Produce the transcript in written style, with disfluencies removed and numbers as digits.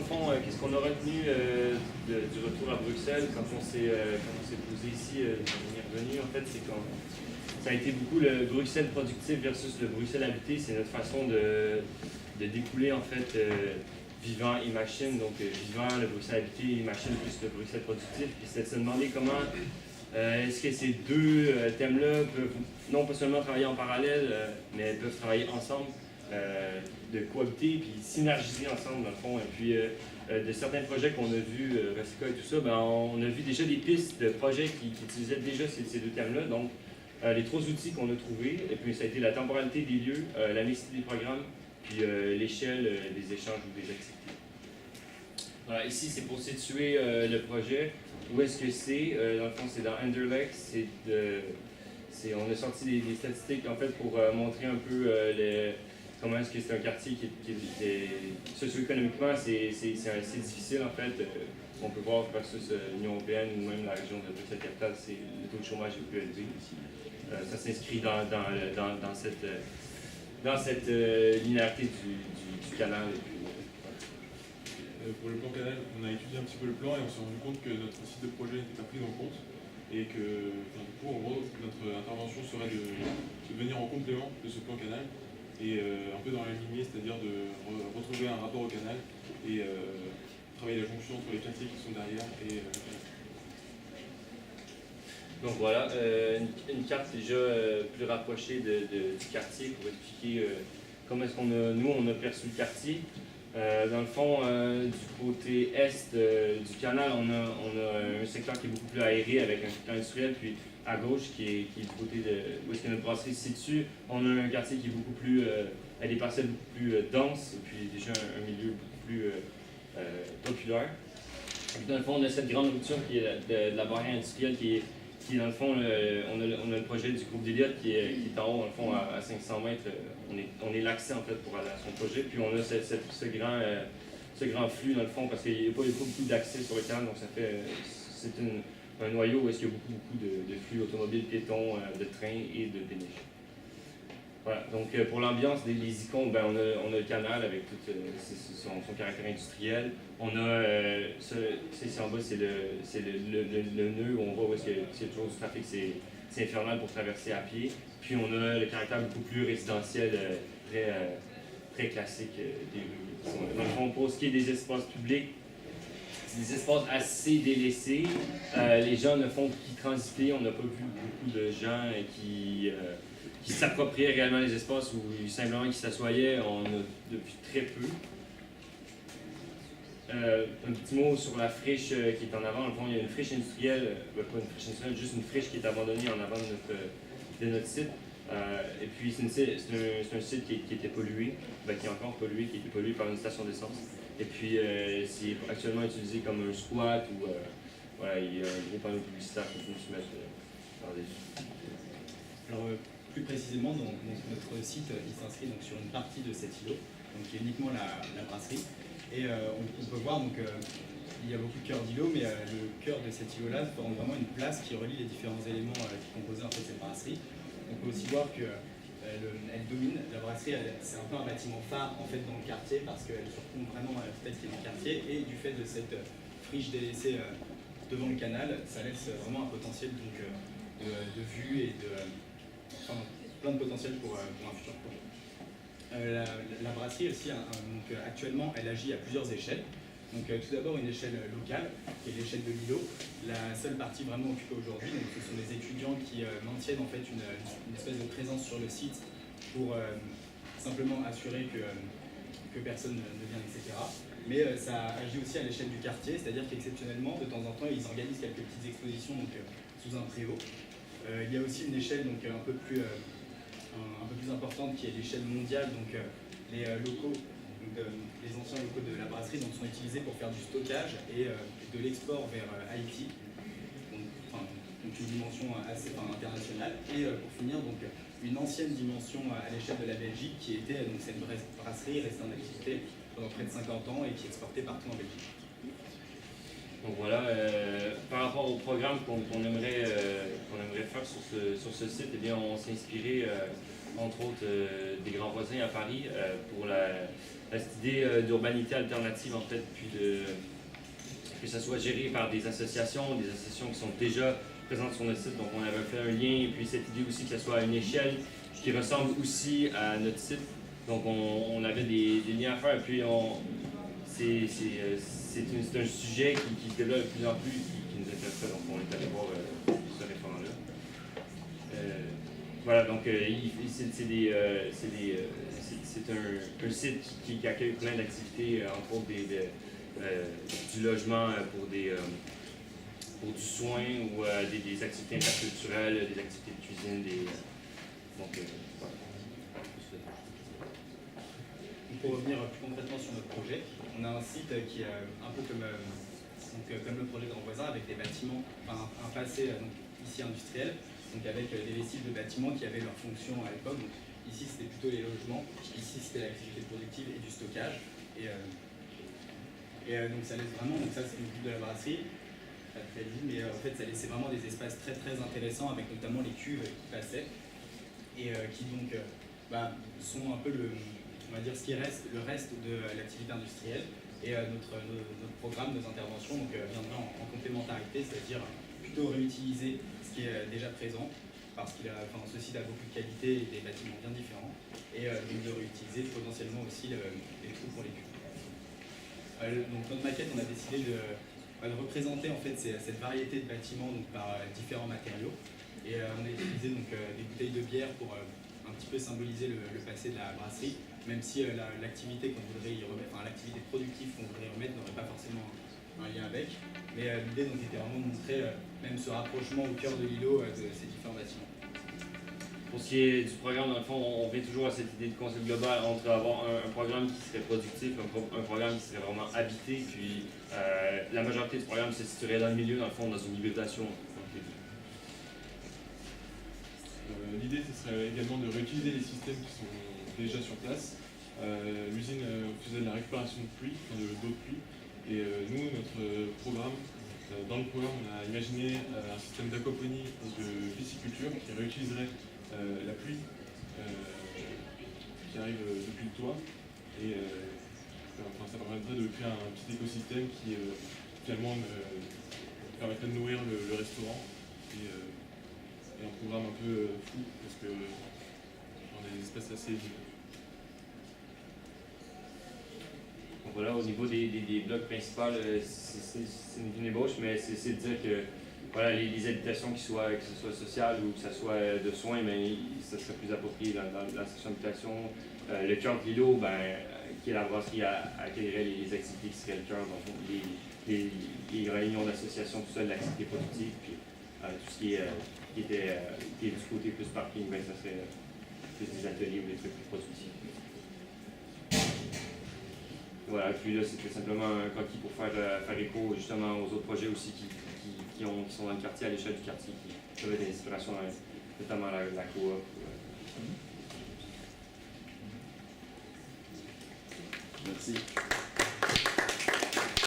le fond, qu'est-ce qu'on a retenu du retour à Bruxelles quand on s'est posé ici, quand on est revenu, en fait, c'est que ça a été beaucoup le Bruxelles productif versus le Bruxelles habité. C'est notre façon de découler, en fait, vivant et machine. Donc, vivant, le Bruxelles habité, et machine plus le Bruxelles productif. Puis c'est de se demander comment est-ce que ces deux thèmes-là peuvent non pas seulement travailler en parallèle, mais peuvent travailler ensemble, de cohabiter puis synergiser ensemble, dans le fond. Et puis, de certains projets qu'on a vus, Recica et tout ça, ben, on a vu déjà des pistes de projets qui utilisaient déjà ces deux thèmes-là. Donc, les trois outils qu'on a trouvés, et puis ça a été la temporalité des lieux, la mixité des programmes, puis l'échelle des échanges ou des activités. Voilà, ici, c'est pour situer le projet. Où est-ce que c'est? Dans le fond, c'est dans Anderlecht. On a sorti des statistiques, en fait, pour montrer un peu comment est-ce que c'est un quartier qui est socio-économiquement, c'est assez difficile, en fait. On peut voir versus l'Union européenne ou même la région de Bruxelles-Capitale, le taux de chômage est plus élevé. Ça s'inscrit dans cette linéarité du canal. Pour le plan canal, on a étudié un petit peu le plan et on s'est rendu compte que notre site de projet n'était pas pris en compte et que du coup, en gros, notre intervention serait de venir en complément de ce plan canal et un peu dans la lignée, c'est-à-dire de retrouver un rapport au canal et travailler la jonction entre les quartiers qui sont derrière et Donc voilà, une carte déjà plus rapprochée du quartier pour expliquer comment est-ce nous on a perçu le quartier. Dans le fond, du côté est du canal, on a un secteur qui est beaucoup plus aéré avec un secteur industriel, puis à gauche, qui est du côté où est-ce que notre brasserie se situe, on a un quartier qui est beaucoup plus, à des parcelles beaucoup plus denses, et puis déjà un milieu beaucoup plus populaire. Et dans le fond, on a cette grande rupture qui est de la barrière industrielle qui est dans le fond, on a le projet du groupe d'Eliott qui est en haut, dans le fond, à 500 mètres. On est l'accès, en fait, pour aller à son projet. Puis on a ce grand flux, dans le fond, parce qu'il n'y a pas beaucoup d'accès sur le canal, donc c'est un noyau où il y a beaucoup de flux automobiles, piétons, de trains et de péniches. Voilà, donc pour l'ambiance des icônes, ben, on a le canal avec tout son caractère industriel. On a, c'est en bas, c'est le nœud où on voit où est-ce qu'il y a toujours du trafic, c'est infernal pour traverser à pied. Puis on a le caractère beaucoup plus résidentiel, très classique des rues. Dans le fond, pour ce qui est des espaces publics, c'est des espaces assez délaissés. Les gens ne font qu'y transiter. On n'a pas vu beaucoup de gens qui s'appropriaient réellement les espaces ou simplement qui s'assoyaient. On a depuis très peu. Un petit mot sur la friche qui est en avant. Dans le fond, il y a une friche industrielle, pas une friche industrielle, juste une friche qui est abandonnée en avant de notre site. Et puis, c'est un site qui était pollué, qui est encore pollué, qui était pollué par une station d'essence. Et puis, c'est actuellement utilisé comme un squat ou voilà, il y a un gros panneau publicitaire qu'on peut se mettre par-dessus. Alors, plus précisément, donc, notre site il s'inscrit donc, sur une partie de cet îlot, donc, qui est uniquement la brasserie. Et on peut voir, donc, il y a beaucoup de cœurs d'îlot, mais le cœur de cet îlot-là forme vraiment une place qui relie les différents éléments qui composaient en fait, cette brasserie. On peut aussi voir qu'elle domine, la brasserie, c'est un peu un bâtiment phare en fait, dans le quartier parce qu'elle surplombe vraiment la tête qui est dans le quartier et du fait de cette friche délaissée devant le canal, ça laisse vraiment un potentiel donc, de vue et plein de potentiel pour un futur projet. La brasserie aussi, donc, actuellement, elle agit à plusieurs échelles. Donc tout d'abord une échelle locale, qui est l'échelle de l'îlot. La seule partie vraiment occupée aujourd'hui, ce sont les étudiants qui maintiennent en fait une espèce de présence sur le site pour simplement assurer que personne ne vient, etc. Mais ça agit aussi à l'échelle du quartier, c'est-à-dire qu'exceptionnellement, de temps en temps, ils organisent quelques petites expositions donc, sous un préau. Il y a aussi une échelle donc, un peu plus importante qui est l'échelle mondiale, donc les locaux. Les anciens locaux de la brasserie donc, sont utilisés pour faire du stockage et de l'export vers Haïti, donc une dimension assez internationale. Et pour finir, donc, une ancienne dimension à l'échelle de la Belgique qui était donc, cette brasserie restée en activité pendant près de 50 ans et qui exportait partout en Belgique. Donc voilà, par rapport au programme qu'on aimerait faire sur ce site, eh bien, on s'est inspiré, entre autres, des grands voisins à Paris pour cette idée d'urbanité alternative, en fait, puis que ça soit géré par des associations qui sont déjà présentes sur notre site. Donc on avait fait un lien, et puis cette idée aussi que ce soit à une échelle qui ressemble aussi à notre site. Donc on avait des liens à faire, et puis c'est un sujet qui se développe de plus en plus, qui nous intéresse. Donc on est allé voir ce référent-là. Voilà, donc c'est un site qui accueille plein d'activités, entre autres du logement pour du soin ou des activités interculturelles, des activités de cuisine, donc voilà. Pour revenir plus concrètement sur notre projet, on a un site qui est un peu comme le projet Grand Voisin, avec des bâtiments, enfin, un passé ici industriel, donc avec des vestiges de bâtiments qui avaient leur fonction à l'époque. Ici c'était plutôt les logements, ici c'était l'activité productive et du stockage. Donc ça laisse vraiment, donc ça c'est le but de la brasserie, pas très dit, mais en fait ça laissait vraiment des espaces très très intéressants, avec notamment les cuves qui passaient et qui donc sont un peu on va dire ce qui reste, le reste de l'activité industrielle. Et notre programme, nos interventions viendra en complémentarité, c'est-à-dire plutôt réutiliser ce qui est déjà présent, parce que ce site a beaucoup de qualité et des bâtiments bien différents, et donc de réutiliser potentiellement aussi les trous pour les cuves. Donc notre maquette, on a décidé de représenter en fait cette variété de bâtiments donc, par différents matériaux, et on a utilisé donc, des bouteilles de bière pour un petit peu symboliser le passé de la brasserie, même si l'activité qu'on voudrait y remettre, l'activité productive qu'on voudrait y remettre n'aurait pas forcément un lien avec. Mais l'idée donc était vraiment de montrer même ce rapprochement au cœur de l'îlot de ces différents bâtiments. Pour ce qui est du programme, dans le fond, on revient toujours à cette idée de concept global entre avoir un programme qui serait productif, un programme qui serait vraiment habité, puis la majorité du programme se situerait dans le milieu, dans le fond, dans une hybridation. L'idée, ce serait également de réutiliser les systèmes qui sont déjà sur place. L'usine faisait de la récupération de pluie, d'eau de pluie. Et nous, notre programme, dans le programme, on a imaginé un système d'aquaponie et de pisciculture qui réutiliserait la pluie qui arrive depuis le toit. Et ça permettrait de créer un petit écosystème qui finalement permettrait de nourrir le restaurant. Et un programme un peu fou parce que on a des espaces assez libres. Donc voilà, au niveau des blocs principaux, c'est une ébauche, mais c'est de dire que voilà, les habitations, que ce soit sociales ou que ce soit de soins, mais ça serait plus approprié dans la section habitation. Le cœur de l'îlot, qui est la brasserie, accueillerait les activités qui seraient le cœur, donc les réunions d'association, tout ça, l'activité productive, puis tout ce qui est du côté plus parking, ça serait plus des ateliers ou des trucs plus productifs. Voilà, puis là, c'était simplement un croquis pour faire écho justement aux autres projets aussi qui sont dans le quartier, à l'échelle du quartier, qui avaient des inspirations, notamment la coop. Merci.